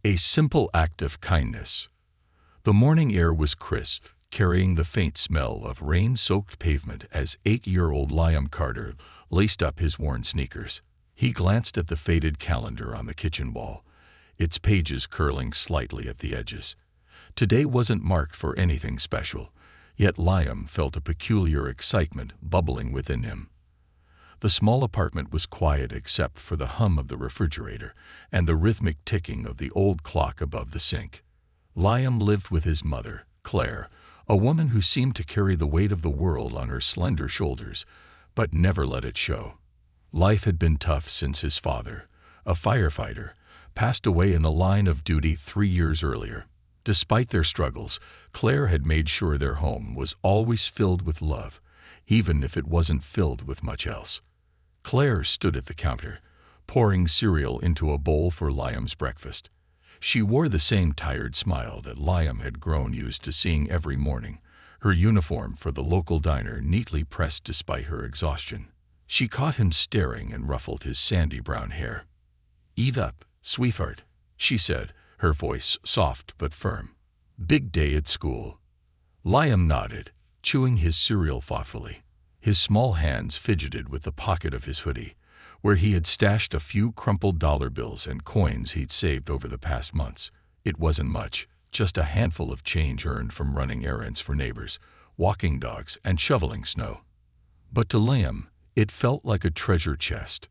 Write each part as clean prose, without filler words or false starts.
A simple act of kindness. The morning air was crisp, carrying the faint smell of rain-soaked pavement as 8-year-old Liam Carter laced up his worn sneakers. He glanced at the faded calendar on the kitchen wall, its pages curling slightly at the edges. Today wasn't marked for anything special, yet Liam felt a peculiar excitement bubbling within him. The small apartment was quiet except for the hum of the refrigerator and the rhythmic ticking of the old clock above the sink. Liam lived with his mother, Claire, a woman who seemed to carry the weight of the world on her slender shoulders, but never let it show. Life had been tough since his father, a firefighter, passed away in the line of duty 3 years earlier. Despite their struggles, Claire had made sure their home was always filled with love, even if it wasn't filled with much else. Claire stood at the counter, pouring cereal into a bowl for Liam's breakfast. She wore the same tired smile that Liam had grown used to seeing every morning, her uniform for the local diner neatly pressed despite her exhaustion. She caught him staring and ruffled his sandy brown hair. "Eat up, sweetheart," she said, her voice soft but firm. "Big day at school." Liam nodded, chewing his cereal thoughtfully. His small hands fidgeted with the pocket of his hoodie, where he had stashed a few crumpled dollar bills and coins he'd saved over the past months. It wasn't much, just a handful of change earned from running errands for neighbors, walking dogs, and shoveling snow. But to Liam, it felt like a treasure chest.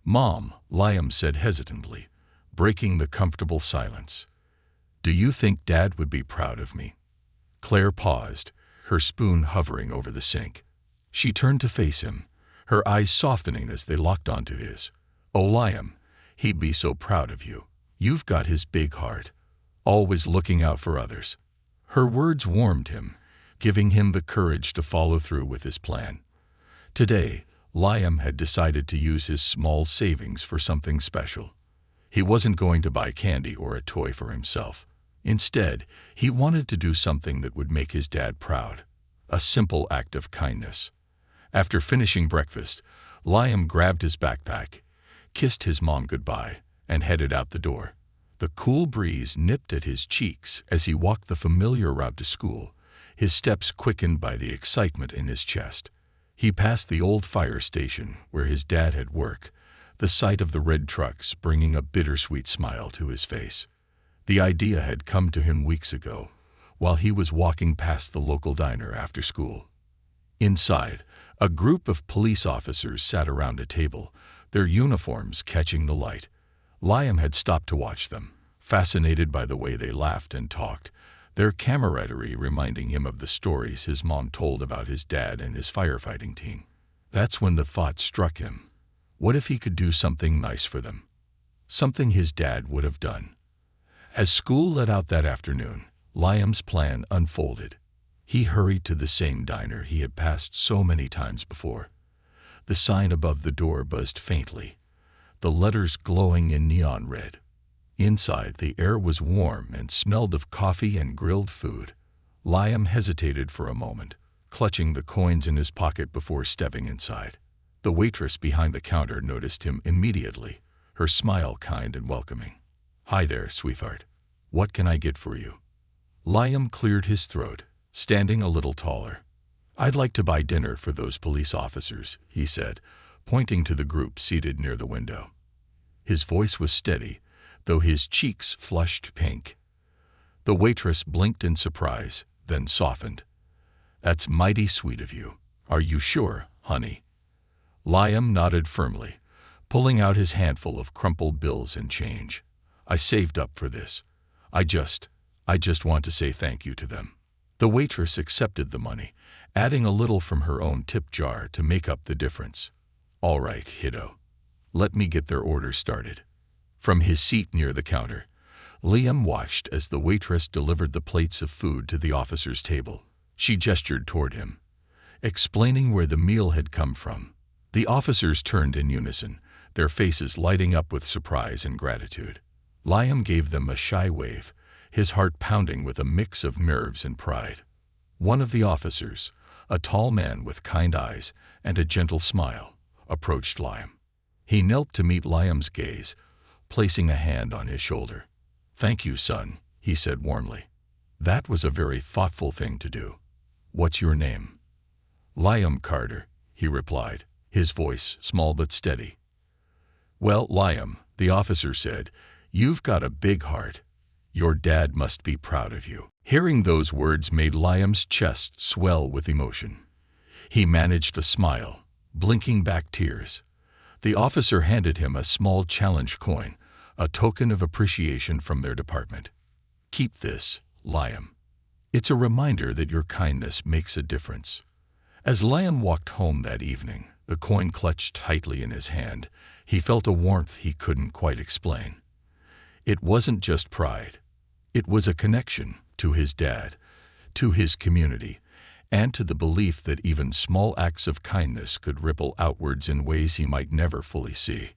"Mom," Liam said hesitantly, breaking the comfortable silence. "Do you think Dad would be proud of me?" Claire paused, her spoon hovering over the sink. She turned to face him, her eyes softening as they locked onto his. "Oh, Liam, he'd be so proud of you. You've got his big heart, always looking out for others." Her words warmed him, giving him the courage to follow through with his plan. Today, Liam had decided to use his small savings for something special. He wasn't going to buy candy or a toy for himself. Instead, he wanted to do something that would make his dad proud. A simple act of kindness. After finishing breakfast, Liam grabbed his backpack, kissed his mom goodbye, and headed out the door. The cool breeze nipped at his cheeks as he walked the familiar route to school, his steps quickened by the excitement in his chest. He passed the old fire station where his dad had worked, the sight of the red trucks bringing a bittersweet smile to his face. The idea had come to him weeks ago, while he was walking past the local diner after school. Inside, a group of police officers sat around a table, their uniforms catching the light. Liam had stopped to watch them, fascinated by the way they laughed and talked, their camaraderie reminding him of the stories his mom told about his dad and his firefighting team. That's when the thought struck him. What if he could do something nice for them? Something his dad would have done. As school let out that afternoon, Liam's plan unfolded. He hurried to the same diner he had passed so many times before. The sign above the door buzzed faintly, the letters glowing in neon red. Inside, the air was warm and smelled of coffee and grilled food. Liam hesitated for a moment, clutching the coins in his pocket before stepping inside. The waitress behind the counter noticed him immediately, her smile kind and welcoming. "Hi there, sweetheart. What can I get for you?" Liam cleared his throat, standing a little taller. "I'd like to buy dinner for those police officers," he said, pointing to the group seated near the window. His voice was steady, though his cheeks flushed pink. The waitress blinked in surprise, then softened. "That's mighty sweet of you. Are you sure, honey?" Liam nodded firmly, pulling out his handful of crumpled bills and change. "I saved up for this. I just want to say thank you to them." The waitress accepted the money, adding a little from her own tip jar to make up the difference. "All right, kiddo. Let me get their order started." From his seat near the counter, Liam watched as the waitress delivered the plates of food to the officer's table. She gestured toward him, explaining where the meal had come from. The officers turned in unison, their faces lighting up with surprise and gratitude. Liam gave them a shy wave, his heart pounding with a mix of nerves and pride. One of the officers, a tall man with kind eyes and a gentle smile, approached Liam. He knelt to meet Liam's gaze, placing a hand on his shoulder. "Thank you, son," he said warmly. "That was a very thoughtful thing to do. What's your name?" "Liam Carter," he replied, his voice small but steady. "Well, Liam," the officer said, "you've got a big heart. Your dad must be proud of you." Hearing those words made Liam's chest swell with emotion. He managed a smile, blinking back tears. The officer handed him a small challenge coin, a token of appreciation from their department. "Keep this, Liam. It's a reminder that your kindness makes a difference." As Liam walked home that evening, the coin clutched tightly in his hand, he felt a warmth he couldn't quite explain. It wasn't just pride. It was a connection to his dad, to his community, and to the belief that even small acts of kindness could ripple outwards in ways he might never fully see.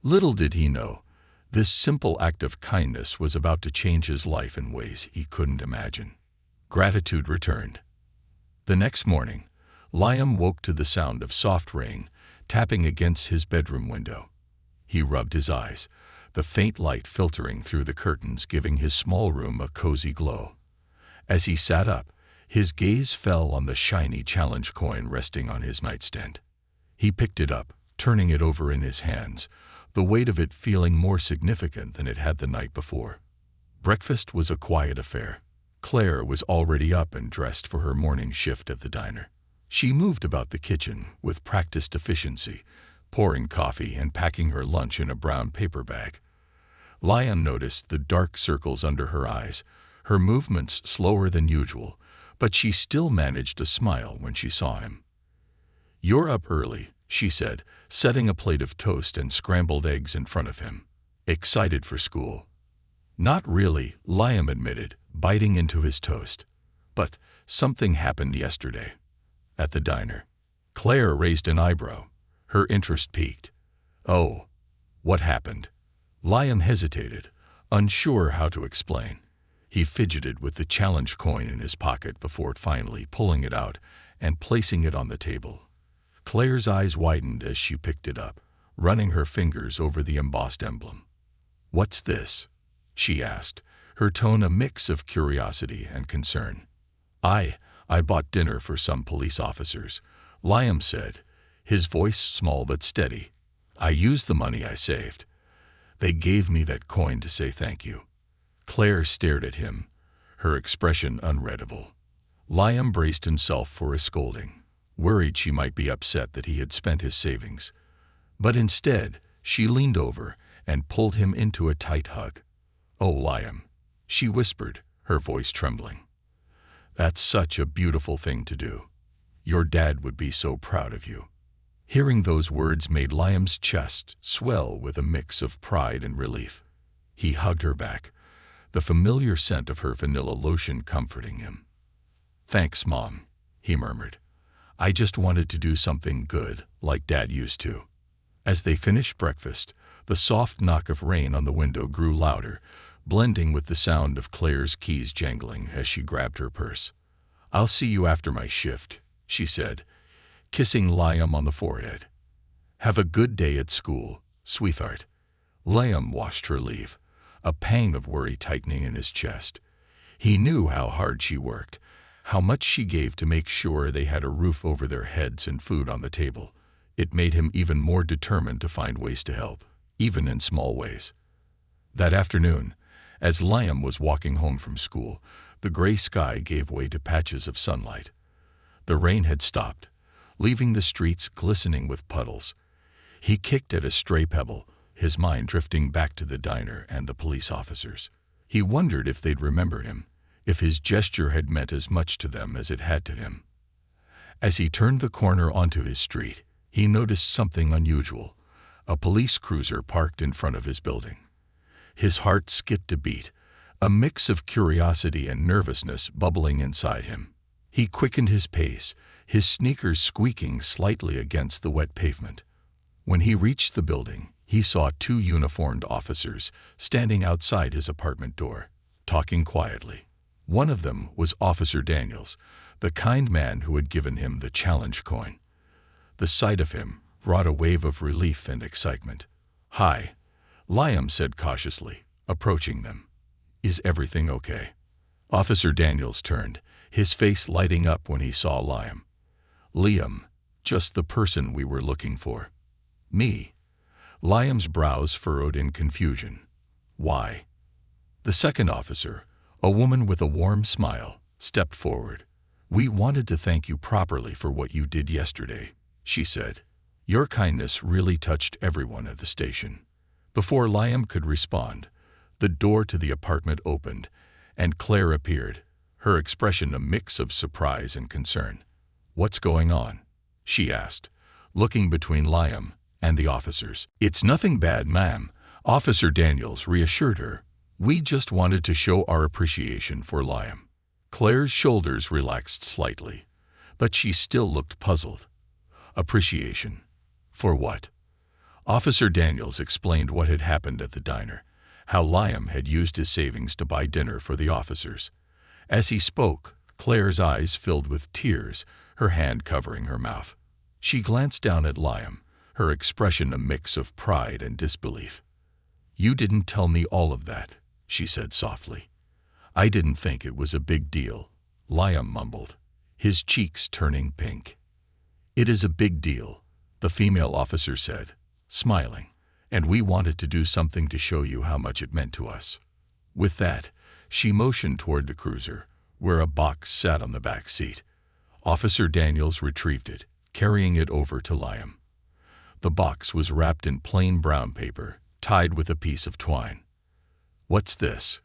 Little did he know, this simple act of kindness was about to change his life in ways he couldn't imagine. Gratitude returned. The next morning, Liam woke to the sound of soft rain tapping against his bedroom window. He rubbed his eyes, the faint light filtering through the curtains giving his small room a cozy glow. As he sat up, his gaze fell on the shiny challenge coin resting on his nightstand. He picked it up, turning it over in his hands, the weight of it feeling more significant than it had the night before. Breakfast was a quiet affair. Claire was already up and dressed for her morning shift at the diner. She moved about the kitchen with practiced efficiency, pouring coffee and packing her lunch in a brown paper bag. Liam noticed the dark circles under her eyes, her movements slower than usual, but she still managed to smile when she saw him. "You're up early," she said, setting a plate of toast and scrambled eggs in front of him. "Excited for school?" "Not really," Liam admitted, biting into his toast. "But something happened yesterday." At the diner. Claire raised an eyebrow. Her interest piqued. "Oh, what happened?" Liam hesitated, unsure how to explain. He fidgeted with the challenge coin in his pocket before finally pulling it out and placing it on the table. Claire's eyes widened as she picked it up, running her fingers over the embossed emblem. "What's this?" she asked, her tone a mix of curiosity and concern. I bought dinner for some police officers," Liam said, his voice small but steady. "I used the money I saved. They gave me that coin to say thank you." Claire stared at him, her expression unreadable. Liam braced himself for a scolding, worried she might be upset that he had spent his savings. But instead, she leaned over and pulled him into a tight hug. "Oh, Liam," she whispered, her voice trembling. "That's such a beautiful thing to do. Your dad would be so proud of you." Hearing those words made Liam's chest swell with a mix of pride and relief. He hugged her back, the familiar scent of her vanilla lotion comforting him. "Thanks, Mom," he murmured. "I just wanted to do something good, like Dad used to." As they finished breakfast, the soft knock of rain on the window grew louder, blending with the sound of Claire's keys jangling as she grabbed her purse. "I'll see you after my shift," she said, kissing Liam on the forehead. "Have a good day at school, sweetheart." Liam watched her leave, a pang of worry tightening in his chest. He knew how hard she worked, how much she gave to make sure they had a roof over their heads and food on the table. It made him even more determined to find ways to help, even in small ways. That afternoon, as Liam was walking home from school, the gray sky gave way to patches of sunlight. The rain had stopped, leaving the streets glistening with puddles. He kicked at a stray pebble, his mind drifting back to the diner and the police officers. He wondered if they'd remember him, if his gesture had meant as much to them as it had to him. As he turned the corner onto his street, he noticed something unusual, a police cruiser parked in front of his building. His heart skipped a beat, a mix of curiosity and nervousness bubbling inside him. He quickened his pace, his sneakers squeaking slightly against the wet pavement. When he reached the building, he saw two uniformed officers standing outside his apartment door, talking quietly. One of them was Officer Daniels, the kind man who had given him the challenge coin. The sight of him brought a wave of relief and excitement. "Hi," Liam said cautiously, approaching them. Is everything okay?" Officer Daniels turned, his face lighting up when he saw Liam. "Liam, just the person we were looking for." "Me?" Liam's brows furrowed in confusion. "Why?" The second officer, a woman with a warm smile, stepped forward. "We wanted to thank you properly for what you did yesterday," she said. "Your kindness really touched everyone at the station." Before Liam could respond, the door to the apartment opened, and Claire appeared, her expression a mix of surprise and concern. "What's going on?" she asked, looking between Liam and the officers. "It's nothing bad, ma'am," Officer Daniels reassured her. "We just wanted to show our appreciation for Liam." Claire's shoulders relaxed slightly, but she still looked puzzled. Appreciation? For what? Officer Daniels explained what had happened at the diner, how Liam had used his savings to buy dinner for the officers. As he spoke, Claire's eyes filled with tears, her hand covering her mouth. She glanced down at Liam, her expression a mix of pride and disbelief. "You didn't tell me all of that," she said softly. "I didn't think it was a big deal," Liam mumbled, his cheeks turning pink. "It is a big deal," the female officer said, smiling, "and we wanted to do something to show you how much it meant to us." With that, she motioned toward the cruiser, where a box sat on the back seat. Officer Daniels retrieved it, carrying it over to Liam. The box was wrapped in plain brown paper, tied with a piece of twine. "What's this?"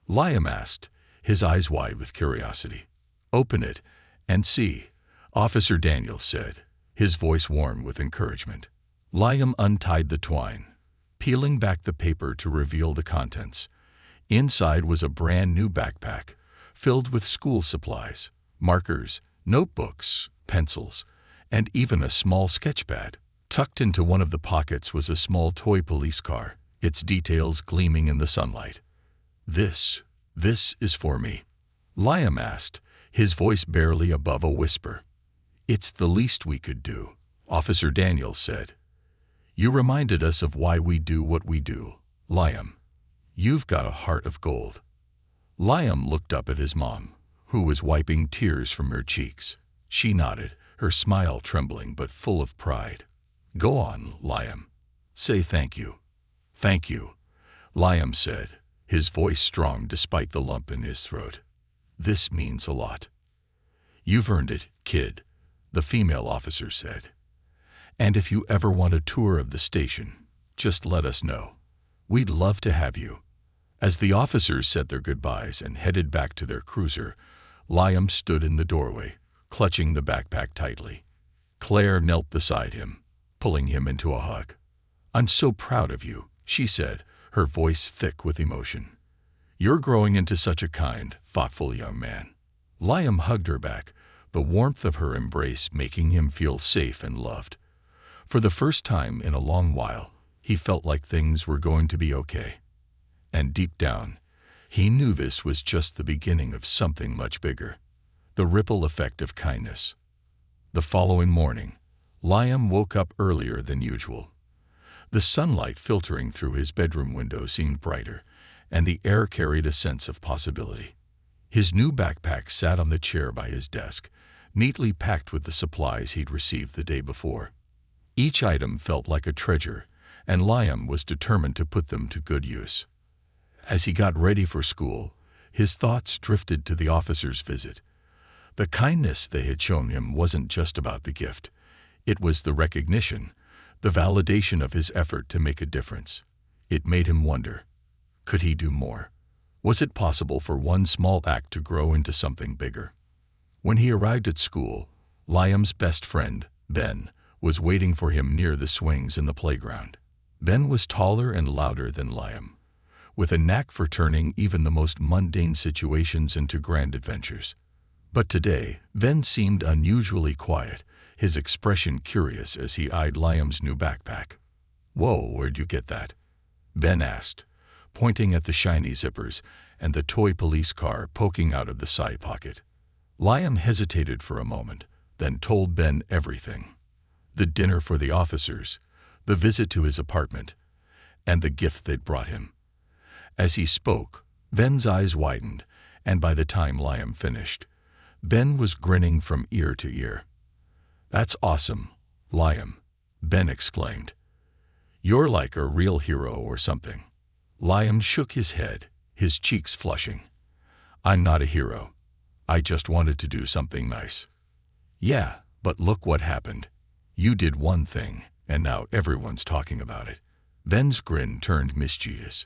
Liam asked, his eyes wide with curiosity. "Open it and see," Officer Daniels said, his voice warm with encouragement. Liam untied the twine, peeling back the paper to reveal the contents. Inside was a brand new backpack, filled with school supplies, markers, notebooks, pencils, and even a small sketchpad. Tucked into one of the pockets was a small toy police car, its details gleaming in the sunlight. This is for me?" Liam asked, his voice barely above a whisper. "It's the least we could do," Officer Daniels said. "You reminded us of why we do what we do, Liam. You've got a heart of gold." Liam looked up at his mom, who was wiping tears from her cheeks. She nodded, her smile trembling but full of pride. "Go on, Liam. Say thank you." "Thank you," Liam said, his voice strong despite the lump in his throat. "This means a lot." "You've earned it, kid," the female officer said. "And if you ever want a tour of the station, just let us know. We'd love to have you." As the officers said their goodbyes and headed back to their cruiser, Liam stood in the doorway, clutching the backpack tightly. Claire knelt beside him, pulling him into a hug. "I'm so proud of you," she said, her voice thick with emotion. "You're growing into such a kind, thoughtful young man." Liam hugged her back, the warmth of her embrace making him feel safe and loved. For the first time in a long while, he felt like things were going to be okay. And deep down, he knew this was just the beginning of something much bigger. The ripple effect of kindness. The following morning, Liam woke up earlier than usual. The sunlight filtering through his bedroom window seemed brighter, and the air carried a sense of possibility. His new backpack sat on the chair by his desk, neatly packed with the supplies he'd received the day before. Each item felt like a treasure, and Liam was determined to put them to good use. As he got ready for school, his thoughts drifted to the officer's visit. The kindness they had shown him wasn't just about the gift. It was the recognition, the validation of his effort to make a difference. It made him wonder, could he do more? Was it possible for one small act to grow into something bigger? When he arrived at school, Liam's best friend, Ben, was waiting for him near the swings in the playground. Ben was taller and louder than Liam, with a knack for turning even the most mundane situations into grand adventures. But today, Ben seemed unusually quiet, his expression curious as he eyed Liam's new backpack. "Whoa, where'd you get that?" Ben asked, pointing at the shiny zippers and the toy police car poking out of the side pocket. Liam hesitated for a moment, then told Ben everything. The dinner for the officers, the visit to his apartment, and the gift they'd brought him. As he spoke, Ben's eyes widened, and by the time Liam finished, Ben was grinning from ear to ear. "That's awesome, Liam," Ben exclaimed. "You're like a real hero or something." Liam shook his head, his cheeks flushing. "I'm not a hero. I just wanted to do something nice." "Yeah, but look what happened. You did one thing, and now everyone's talking about it." Ben's grin turned mischievous.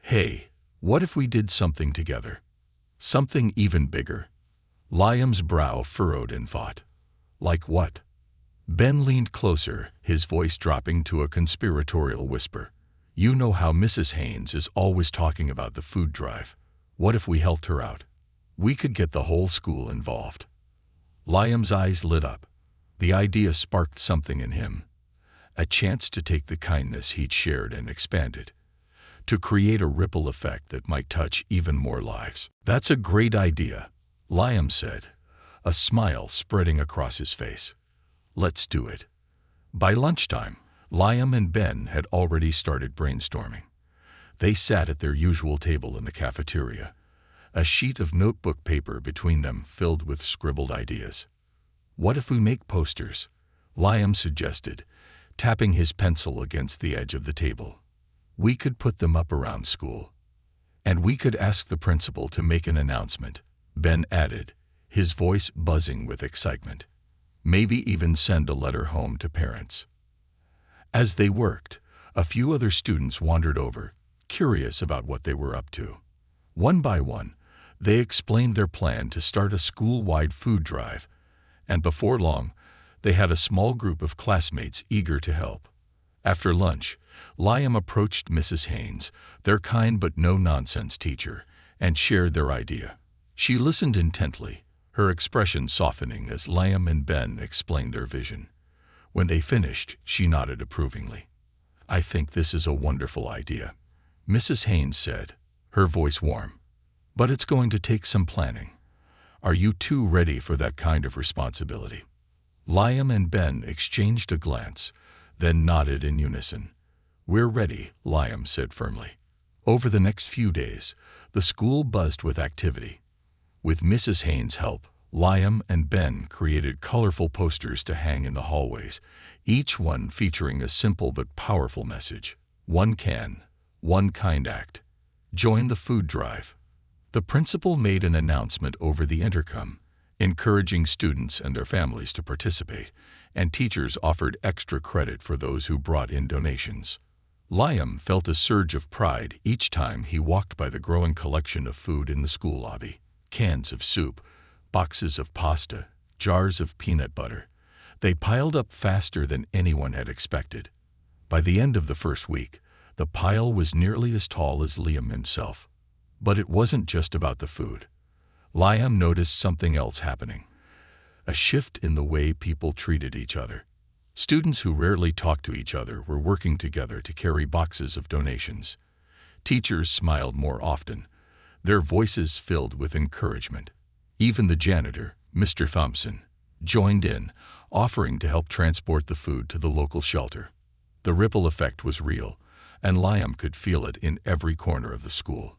"Hey, what if we did something together? Something even bigger?" Liam's brow furrowed in thought. "Like what?" Ben leaned closer, his voice dropping to a conspiratorial whisper. "You know how Mrs. Haynes is always talking about the food drive. What if we helped her out? We could get the whole school involved." Liam's eyes lit up. The idea sparked something in him. A chance to take the kindness he'd shared and expand it. To create a ripple effect that might touch even more lives. "That's a great idea," Liam said, a smile spreading across his face. "Let's do it." By lunchtime, Liam and Ben had already started brainstorming. They sat at their usual table in the cafeteria, a sheet of notebook paper between them filled with scribbled ideas. "What if we make posters?" Liam suggested, tapping his pencil against the edge of the table. "We could put them up around school. And we could ask the principal to make an announcement," Ben added, his voice buzzing with excitement. "Maybe even send a letter home to parents." As they worked, a few other students wandered over, curious about what they were up to. One by one, they explained their plan to start a school-wide food drive, and before long, they had a small group of classmates eager to help. After lunch, Liam approached Mrs. Haynes, their kind but no-nonsense teacher, and shared their idea. She listened intently, her expression softening as Liam and Ben explained their vision. When they finished, she nodded approvingly. "I think this is a wonderful idea," Mrs. Haynes said, her voice warm. "But it's going to take some planning. Are you two ready for that kind of responsibility?" Liam and Ben exchanged a glance, then nodded in unison. "We're ready," Liam said firmly. Over the next few days, the school buzzed with activity. With Mrs. Haynes' help, Liam and Ben created colorful posters to hang in the hallways, each one featuring a simple but powerful message. "One can, one kind act. Join the food drive." The principal made an announcement over the intercom, encouraging students and their families to participate, and teachers offered extra credit for those who brought in donations. Liam felt a surge of pride each time he walked by the growing collection of food in the school lobby. Cans of soup, boxes of pasta, jars of peanut butter. They piled up faster than anyone had expected. By the end of the first week, the pile was nearly as tall as Liam himself. But it wasn't just about the food. Liam noticed something else happening. A shift in the way people treated each other. Students who rarely talked to each other were working together to carry boxes of donations. Teachers smiled more often, their voices filled with encouragement. Even the janitor, Mr. Thompson, joined in, offering to help transport the food to the local shelter. The ripple effect was real, and Liam could feel it in every corner of the school.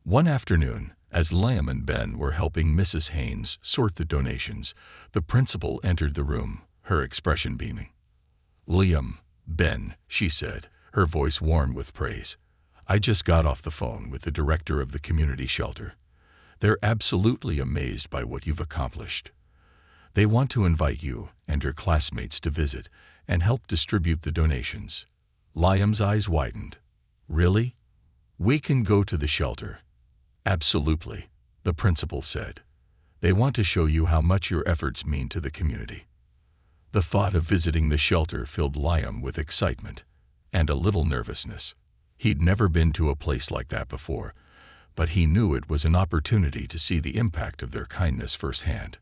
One afternoon, as Liam and Ben were helping Mrs. Haynes sort the donations, the principal entered the room, her expression beaming. "Liam, Ben," she said, her voice warm with praise. "I just got off the phone with the director of the community shelter. They're absolutely amazed by what you've accomplished. They want to invite you and your classmates to visit and help distribute the donations." Liam's eyes widened. "Really? We can go to the shelter?" "Absolutely," the principal said. "They want to show you how much your efforts mean to the community." The thought of visiting the shelter filled Liam with excitement and a little nervousness. He'd never been to a place like that before, but he knew it was an opportunity to see the impact of their kindness firsthand.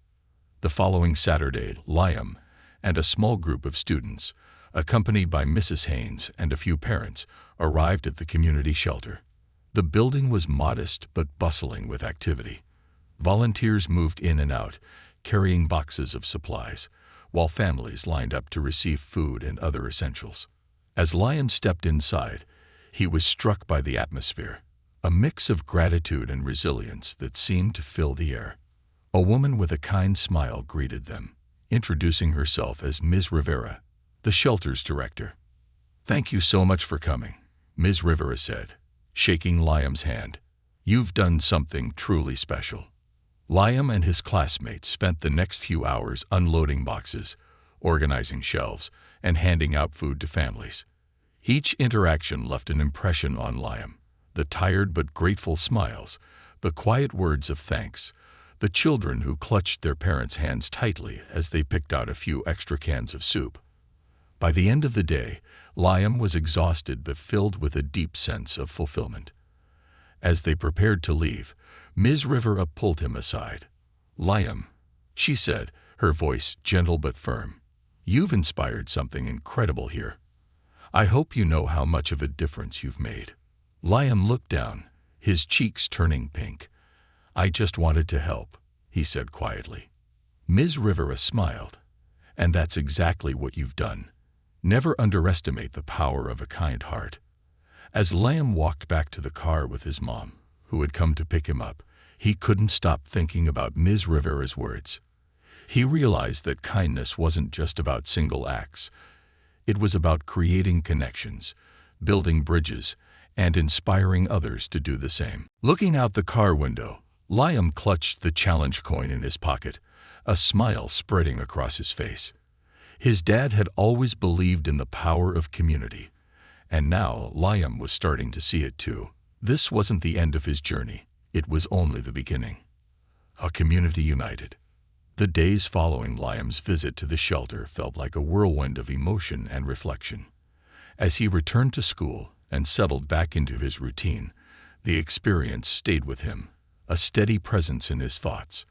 The following Saturday, Liam and a small group of students, accompanied by Mrs. Haynes and a few parents, arrived at the community shelter. The building was modest but bustling with activity. Volunteers moved in and out, carrying boxes of supplies, while families lined up to receive food and other essentials. As Liam stepped inside, he was struck by the atmosphere. a mix of gratitude and resilience that seemed to fill the air. A woman with a kind smile greeted them, introducing herself as Ms. Rivera, the shelter's director. "Thank you so much for coming," Ms. Rivera said, shaking Liam's hand. "You've done something truly special." Liam and his classmates spent the next few hours unloading boxes, organizing shelves, and handing out food to families. Each interaction left an impression on Liam. The tired but grateful smiles, the quiet words of thanks, the children who clutched their parents' hands tightly as they picked out a few extra cans of soup. By the end of the day, Liam was exhausted but filled with a deep sense of fulfillment. As they prepared to leave, Ms. Rivera pulled him aside. "Liam," she said, her voice gentle but firm, "you've inspired something incredible here. I hope you know how much of a difference you've made." Liam looked down, his cheeks turning pink. "I just wanted to help," he said quietly. Ms. Rivera smiled. "And that's exactly what you've done. Never underestimate the power of a kind heart." As Liam walked back to the car with his mom, who had come to pick him up, he couldn't stop thinking about Ms. Rivera's words. He realized that kindness wasn't just about single acts. It was about creating connections, building bridges, and inspiring others to do the same. Looking out the car window, Liam clutched the challenge coin in his pocket, a smile spreading across his face. His dad had always believed in the power of community, and now Liam was starting to see it too. This wasn't the end of his journey, it was only the beginning. A community united. The days following Liam's visit to the shelter felt like a whirlwind of emotion and reflection. As he returned to school and settled back into his routine, the experience stayed with him, a steady presence in his thoughts.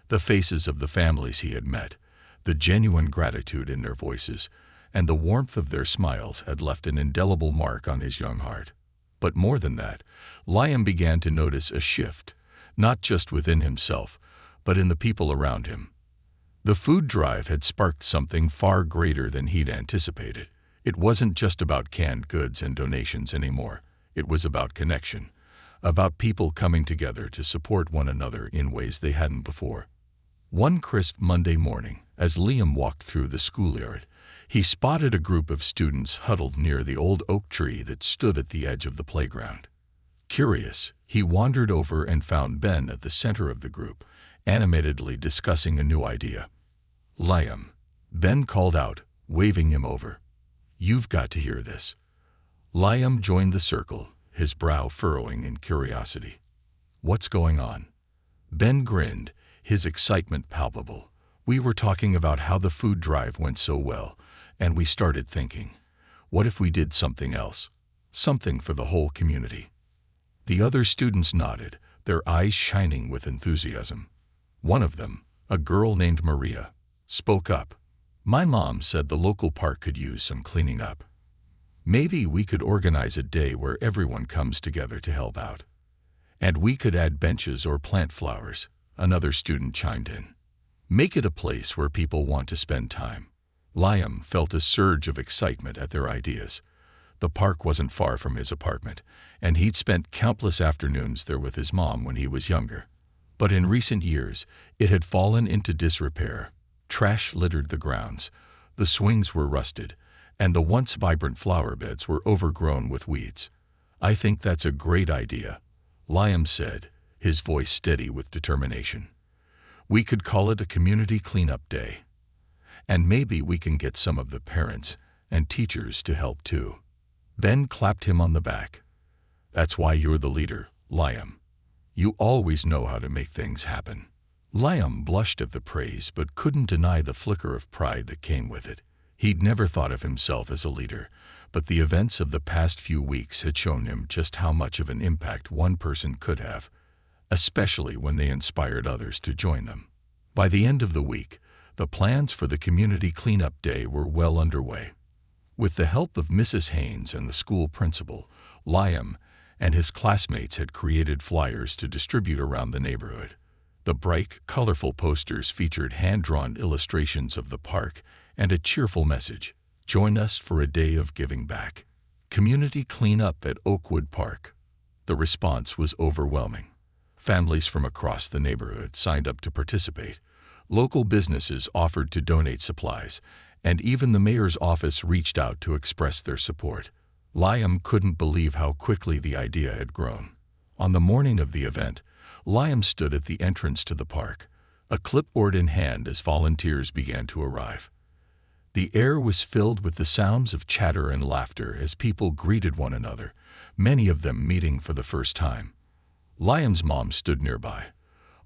The faces of the families he had met, the genuine gratitude in their voices, and the warmth of their smiles had left an indelible mark on his young heart. But more than that, Liam began to notice a shift, not just within himself, but in the people around him. The food drive had sparked something far greater than he'd anticipated. It wasn't just about canned goods and donations anymore. It was about connection, about people coming together to support one another in ways they hadn't before. One crisp Monday morning, as Liam walked through the schoolyard, he spotted a group of students huddled near the old oak tree that stood at the edge of the playground. Curious, he wandered over and found Ben at the center of the group, animatedly discussing a new idea. "Liam," Ben called out, waving him over. "You've got to hear this." Liam joined the circle, his brow furrowing in curiosity. "What's going on?" Ben grinned, his excitement palpable. "We were talking about how the food drive went so well, and we started thinking, what if we did something else? Something for the whole community." The other students nodded, their eyes shining with enthusiasm. One of them, a girl named Maria, spoke up. "My mom said the local park could use some cleaning up. Maybe we could organize a day where everyone comes together to help out. And we could add benches or plant flowers," another student chimed in. "Make it a place where people want to spend time." Liam felt a surge of excitement at their ideas. The park wasn't far from his apartment, and he'd spent countless afternoons there with his mom when he was younger. But in recent years, it had fallen into disrepair. Trash littered the grounds, the swings were rusted, and the once vibrant flower beds were overgrown with weeds. "I think that's a great idea," Liam said, his voice steady with determination. "We could call it a community cleanup day. And maybe we can get some of the parents and teachers to help too." Ben clapped him on the back. "That's why you're the leader, Liam. You always know how to make things happen." Liam blushed at the praise but couldn't deny the flicker of pride that came with it. He'd never thought of himself as a leader, but the events of the past few weeks had shown him just how much of an impact one person could have, especially when they inspired others to join them. By the end of the week, the plans for the community cleanup day were well underway. With the help of Mrs. Haynes and the school principal, Liam and his classmates had created flyers to distribute around the neighborhood. The bright, colorful posters featured hand-drawn illustrations of the park and a cheerful message: "Join us for a day of giving back. Community cleanup at Oakwood Park." The response was overwhelming. Families from across the neighborhood signed up to participate. Local businesses offered to donate supplies, and even the mayor's office reached out to express their support. Liam couldn't believe how quickly the idea had grown. On the morning of the event, Liam stood at the entrance to the park, a clipboard in hand as volunteers began to arrive. The air was filled with the sounds of chatter and laughter as people greeted one another, many of them meeting for the first time. Liam's mom stood nearby,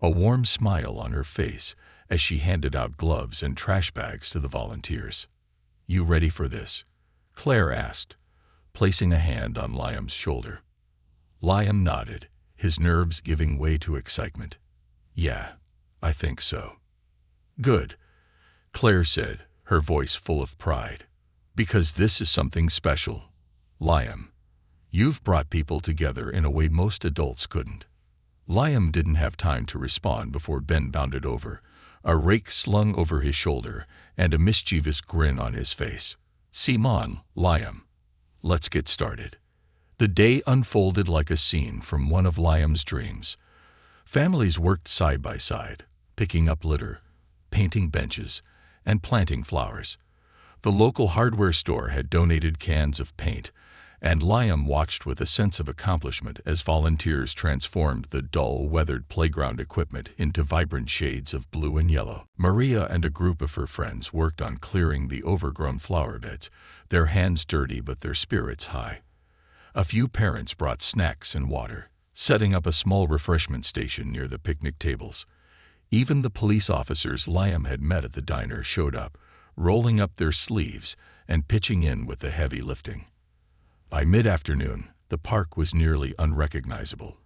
a warm smile on her face as she handed out gloves and trash bags to the volunteers. "You ready for this?" Claire asked, placing a hand on Liam's shoulder. Liam nodded, his nerves giving way to excitement. "Yeah, I think so." "Good," Claire said, her voice full of pride. "Because this is something special. Liam, you've brought people together in a way most adults couldn't." Liam didn't have time to respond before Ben bounded over, a rake slung over his shoulder and a mischievous grin on his face. "Simon, Liam, let's get started." The day unfolded like a scene from one of Liam's dreams. Families worked side by side, picking up litter, painting benches, and planting flowers. The local hardware store had donated cans of paint, and Liam watched with a sense of accomplishment as volunteers transformed the dull, weathered playground equipment into vibrant shades of blue and yellow. Maria and a group of her friends worked on clearing the overgrown flower beds, their hands dirty but their spirits high. A few parents brought snacks and water, setting up a small refreshment station near the picnic tables. Even the police officers Liam had met at the diner showed up, rolling up their sleeves and pitching in with the heavy lifting. By mid-afternoon, the park was nearly unrecognizable.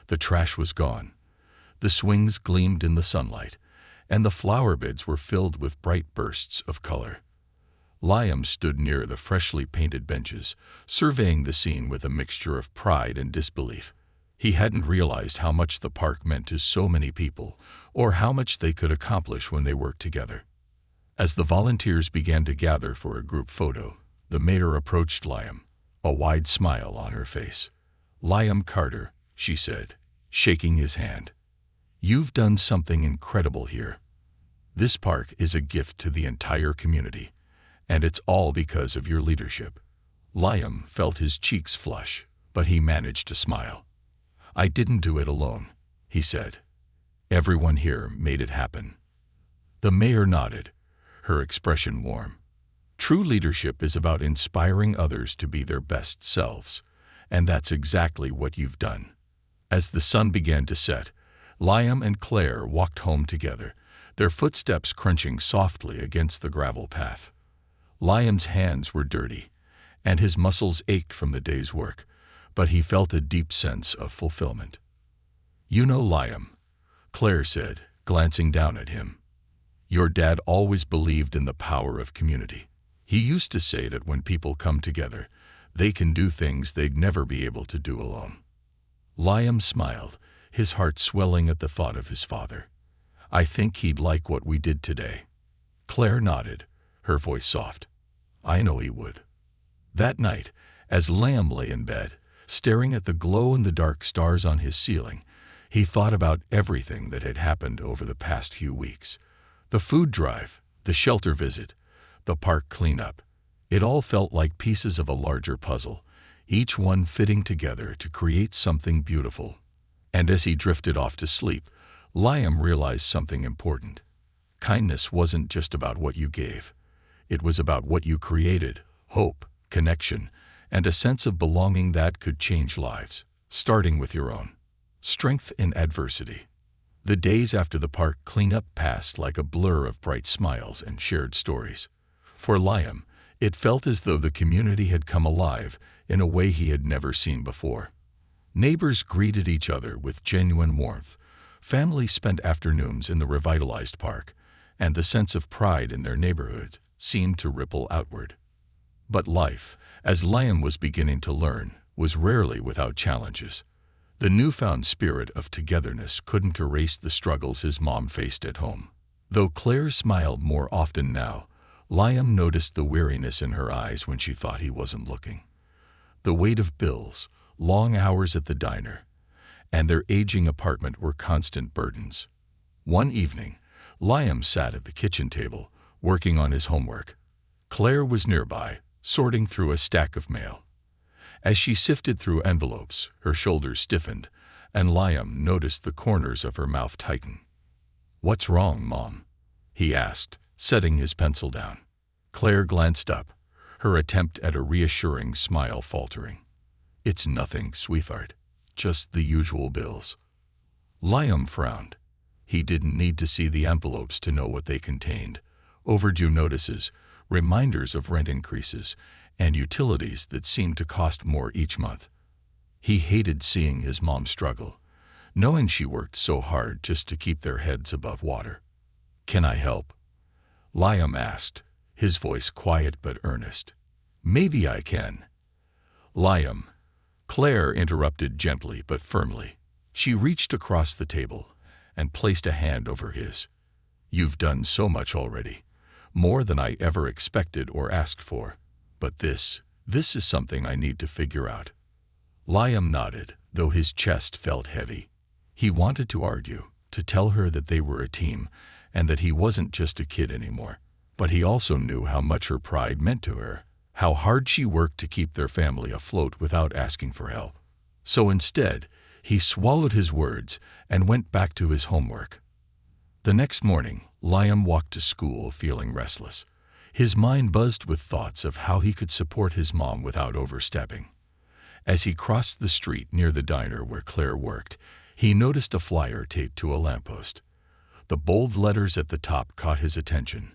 The trash was gone, the swings gleamed in the sunlight, and the flower beds were filled with bright bursts of color. Liam stood near the freshly painted benches, surveying the scene with a mixture of pride and disbelief. He hadn't realized how much the park meant to so many people, or how much they could accomplish when they worked together. As the volunteers began to gather for a group photo, the mayor approached Liam, a wide smile on her face. "Liam Carter," she said, shaking his hand. "You've done something incredible here. This park is a gift to the entire community, and it's all because of your leadership." Liam felt his cheeks flush, but he managed to smile. "I didn't do it alone," he said. "Everyone here made it happen." The mayor nodded, her expression warm. True leadership is about inspiring others to be their best selves, and that's exactly what you've done. As the sun began to set, Liam and Claire walked home together, their footsteps crunching softly against the gravel path. Liam's hands were dirty, and his muscles ached from the day's work, but he felt a deep sense of fulfillment. "You know, Liam," Claire said, glancing down at him, "your dad always believed in the power of community. He used to say that when people come together, they can do things they'd never be able to do alone." Liam smiled, his heart swelling at the thought of his father. "I think he'd like what we did today." Claire nodded, her voice soft. "I know he would." That night, as Liam lay in bed, staring at the glow-in-the-dark stars on his ceiling, he thought about everything that had happened over the past few weeks. The food drive, the shelter visit, the park cleanup. It all felt like pieces of a larger puzzle, each one fitting together to create something beautiful. And as he drifted off to sleep, Liam realized something important. Kindness wasn't just about what you gave. It was about what you created: hope, connection, and a sense of belonging that could change lives, starting with your own. Strength in adversity. The days after the park cleanup passed like a blur of bright smiles and shared stories. For Liam, it felt as though the community had come alive in a way he had never seen before. Neighbors greeted each other with genuine warmth. Families spent afternoons in the revitalized park, and the sense of pride in their neighborhood seemed to ripple outward. But life, as Liam was beginning to learn, was rarely without challenges. The newfound spirit of togetherness couldn't erase the struggles his mom faced at home. Though Claire smiled more often now, Liam noticed the weariness in her eyes when she thought he wasn't looking. The weight of bills, long hours at the diner, and their aging apartment were constant burdens. One evening, Liam sat at the kitchen table, working on his homework. Claire was nearby, sorting through a stack of mail. As she sifted through envelopes, her shoulders stiffened, and Liam noticed the corners of her mouth tighten. "What's wrong, Mom?" he asked, setting his pencil down. Claire glanced up, her attempt at a reassuring smile faltering. "It's nothing, sweetheart. Just the usual bills." Liam frowned. He didn't need to see the envelopes to know what they contained. Overdue notices, reminders of rent increases, and utilities that seemed to cost more each month. He hated seeing his mom struggle, knowing she worked so hard just to keep their heads above water. "Can I help?" Liam asked, his voice quiet but earnest. "Maybe I can." "Liam," Claire interrupted gently but firmly. She reached across the table and placed a hand over his. "You've done so much already, more than I ever expected or asked for. But this is something I need to figure out." Liam nodded, though his chest felt heavy. He wanted to argue, to tell her that they were a team and that he wasn't just a kid anymore. But he also knew how much her pride meant to her, how hard she worked to keep their family afloat without asking for help. So instead, he swallowed his words and went back to his homework. The next morning, Liam walked to school feeling restless. His mind buzzed with thoughts of how he could support his mom without overstepping. As he crossed the street near the diner where Claire worked, he noticed a flyer taped to a lamppost. The bold letters at the top caught his attention.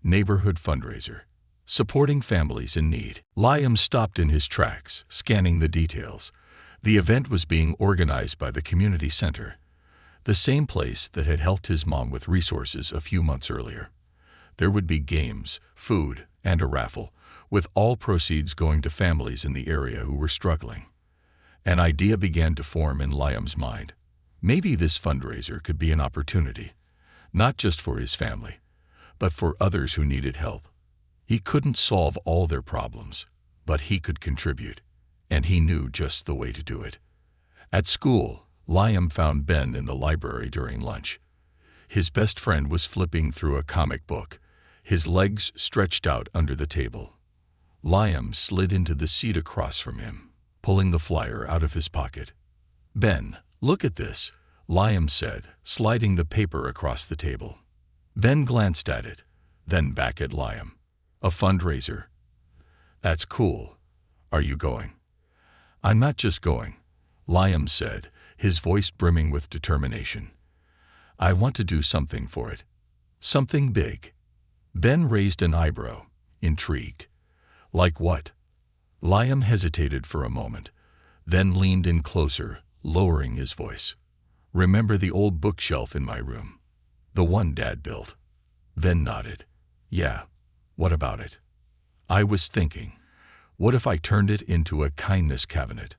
Neighborhood fundraiser, supporting families in need. Liam stopped in his tracks, scanning the details. The event was being organized by the community center, the same place that had helped his mom with resources a few months earlier. There would be games, food, and a raffle, with all proceeds going to families in the area who were struggling. An idea began to form in Liam's mind. Maybe this fundraiser could be an opportunity, not just for his family, but for others who needed help. He couldn't solve all their problems, but he could contribute, and he knew just the way to do it. At school, Liam found Ben in the library during lunch. His best friend was flipping through a comic book, his legs stretched out under the table. Liam slid into the seat across from him, pulling the flyer out of his pocket. "Ben, look at this," Liam said, sliding the paper across the table. Ben glanced at it, then back at Liam. "A fundraiser? That's cool. Are you going?" "I'm not just going," Liam said, his voice brimming with determination. "I want to do something for it. Something big." Ben raised an eyebrow, intrigued. "Like what?" Liam hesitated for a moment, then leaned in closer, lowering his voice. "Remember the old bookshelf in my room? The one Dad built?" Ben nodded. "Yeah, what about it?" "I was thinking, what if I turned it into a kindness cabinet?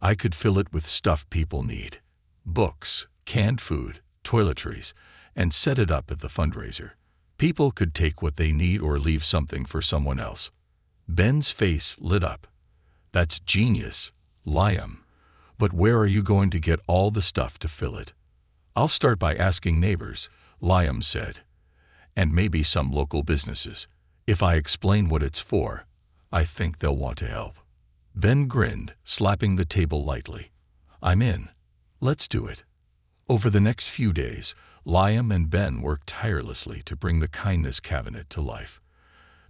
I could fill it with stuff people need. Books, canned food, toiletries, and set it up at the fundraiser. People could take what they need or leave something for someone else." Ben's face lit up. "That's genius, Liam. But where are you going to get all the stuff to fill it?" "I'll start by asking neighbors," Liam said, "and maybe some local businesses. If I explain what it's for, I think they'll want to help." Ben grinned, slapping the table lightly. "I'm in. Let's do it." Over the next few days, Liam and Ben worked tirelessly to bring the kindness cabinet to life.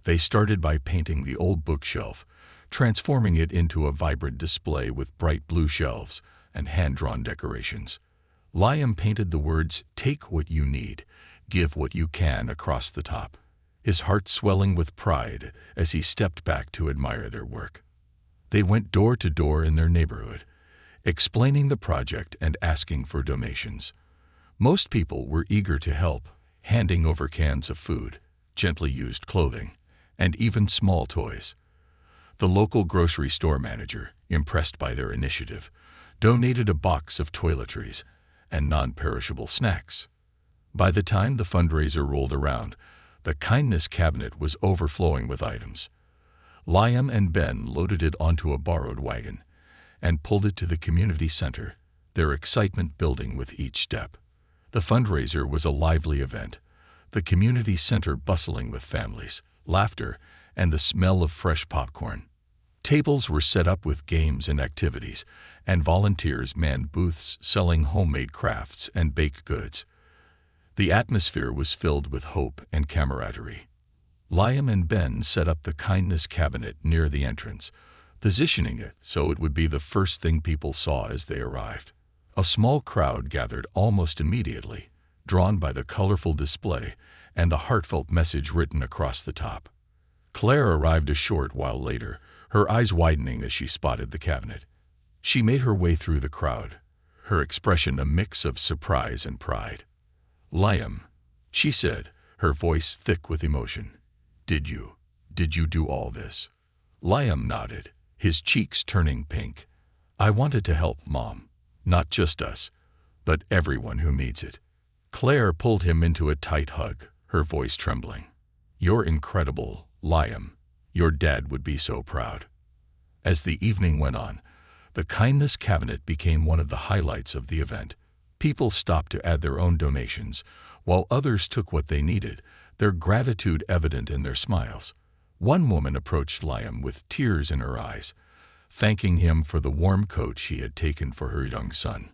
They started by painting the old bookshelf, transforming it into a vibrant display with bright blue shelves and hand-drawn decorations. Liam painted the words, "Take what you need, give what you can," across the top, his heart swelling with pride as he stepped back to admire their work. They went door to door in their neighborhood, explaining the project and asking for donations. Most people were eager to help, handing over cans of food, gently used clothing, and even small toys. The local grocery store manager, impressed by their initiative, donated a box of toiletries and non-perishable snacks. By the time the fundraiser rolled around, the kindness cabinet was overflowing with items. Liam and Ben loaded it onto a borrowed wagon, and pulled it to the community center, their excitement building with each step. The fundraiser was a lively event, the community center bustling with families, laughter, and the smell of fresh popcorn. Tables were set up with games and activities, and volunteers manned booths selling homemade crafts and baked goods. The atmosphere was filled with hope and camaraderie. Liam and Ben set up the kindness cabinet near the entrance, positioning it so it would be the first thing people saw as they arrived. A small crowd gathered almost immediately, drawn by the colorful display and the heartfelt message written across the top. Claire arrived a short while later, her eyes widening as she spotted the cabinet. She made her way through the crowd, her expression a mix of surprise and pride. "Liam," she said, her voice thick with emotion. Did you do all this?" Liam nodded, his cheeks turning pink. "I wanted to help, Mom. Not just us, but everyone who needs it." Claire pulled him into a tight hug, her voice trembling. "You're incredible, Liam. Your dad would be so proud." As the evening went on, the kindness cabinet became one of the highlights of the event. People stopped to add their own donations, while others took what they needed, their gratitude evident in their smiles. One woman approached Liam with tears in her eyes, thanking him for the warm coat she had taken for her young son.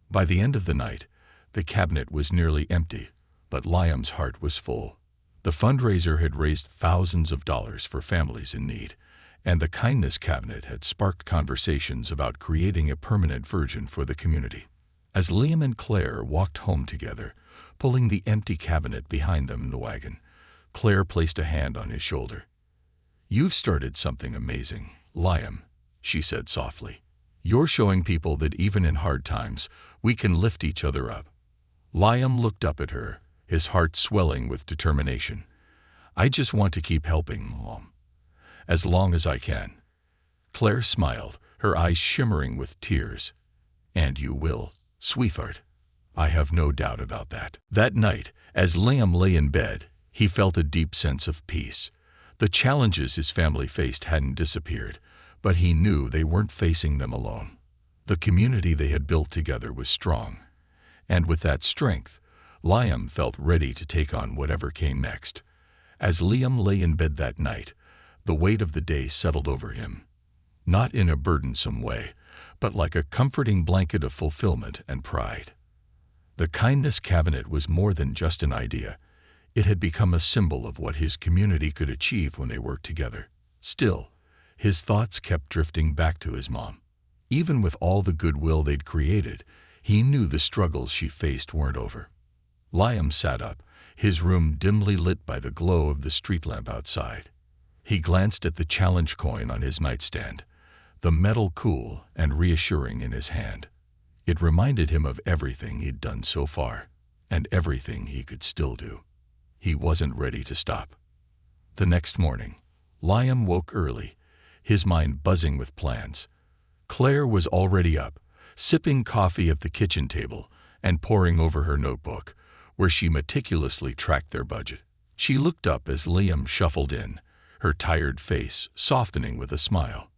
By the end of the night, the cabinet was nearly empty, but Liam's heart was full. The fundraiser had raised thousands of dollars for families in need, and the kindness cabinet had sparked conversations about creating a permanent version for the community. As Liam and Claire walked home together, pulling the empty cabinet behind them in the wagon, Claire placed a hand on his shoulder. "You've started something amazing, Liam," she said softly. "You're showing people that even in hard times, we can lift each other up." Liam looked up at her, his heart swelling with determination. "I just want to keep helping, Mom, as long as I can." Claire smiled, her eyes shimmering with tears. "And you will, sweetheart. I have no doubt about that." That night, as Liam lay in bed, he felt a deep sense of peace. The challenges his family faced hadn't disappeared, but he knew they weren't facing them alone. The community they had built together was strong, and with that strength, Liam felt ready to take on whatever came next. As Liam lay in bed that night, the weight of the day settled over him, not in a burdensome way, but like a comforting blanket of fulfillment and pride. The kindness cabinet was more than just an idea. It had become a symbol of what his community could achieve when they worked together. Still, his thoughts kept drifting back to his mom. Even with all the goodwill they'd created, he knew the struggles she faced weren't over. Liam sat up, his room dimly lit by the glow of the street lamp outside. He glanced at the challenge coin on his nightstand, the metal cool and reassuring in his hand. It reminded him of everything he'd done so far, and everything he could still do. He wasn't ready to stop. The next morning, Liam woke early, his mind buzzing with plans. Claire was already up, sipping coffee at the kitchen table and poring over her notebook, where she meticulously tracked their budget. She looked up as Liam shuffled in, her tired face softening with a smile.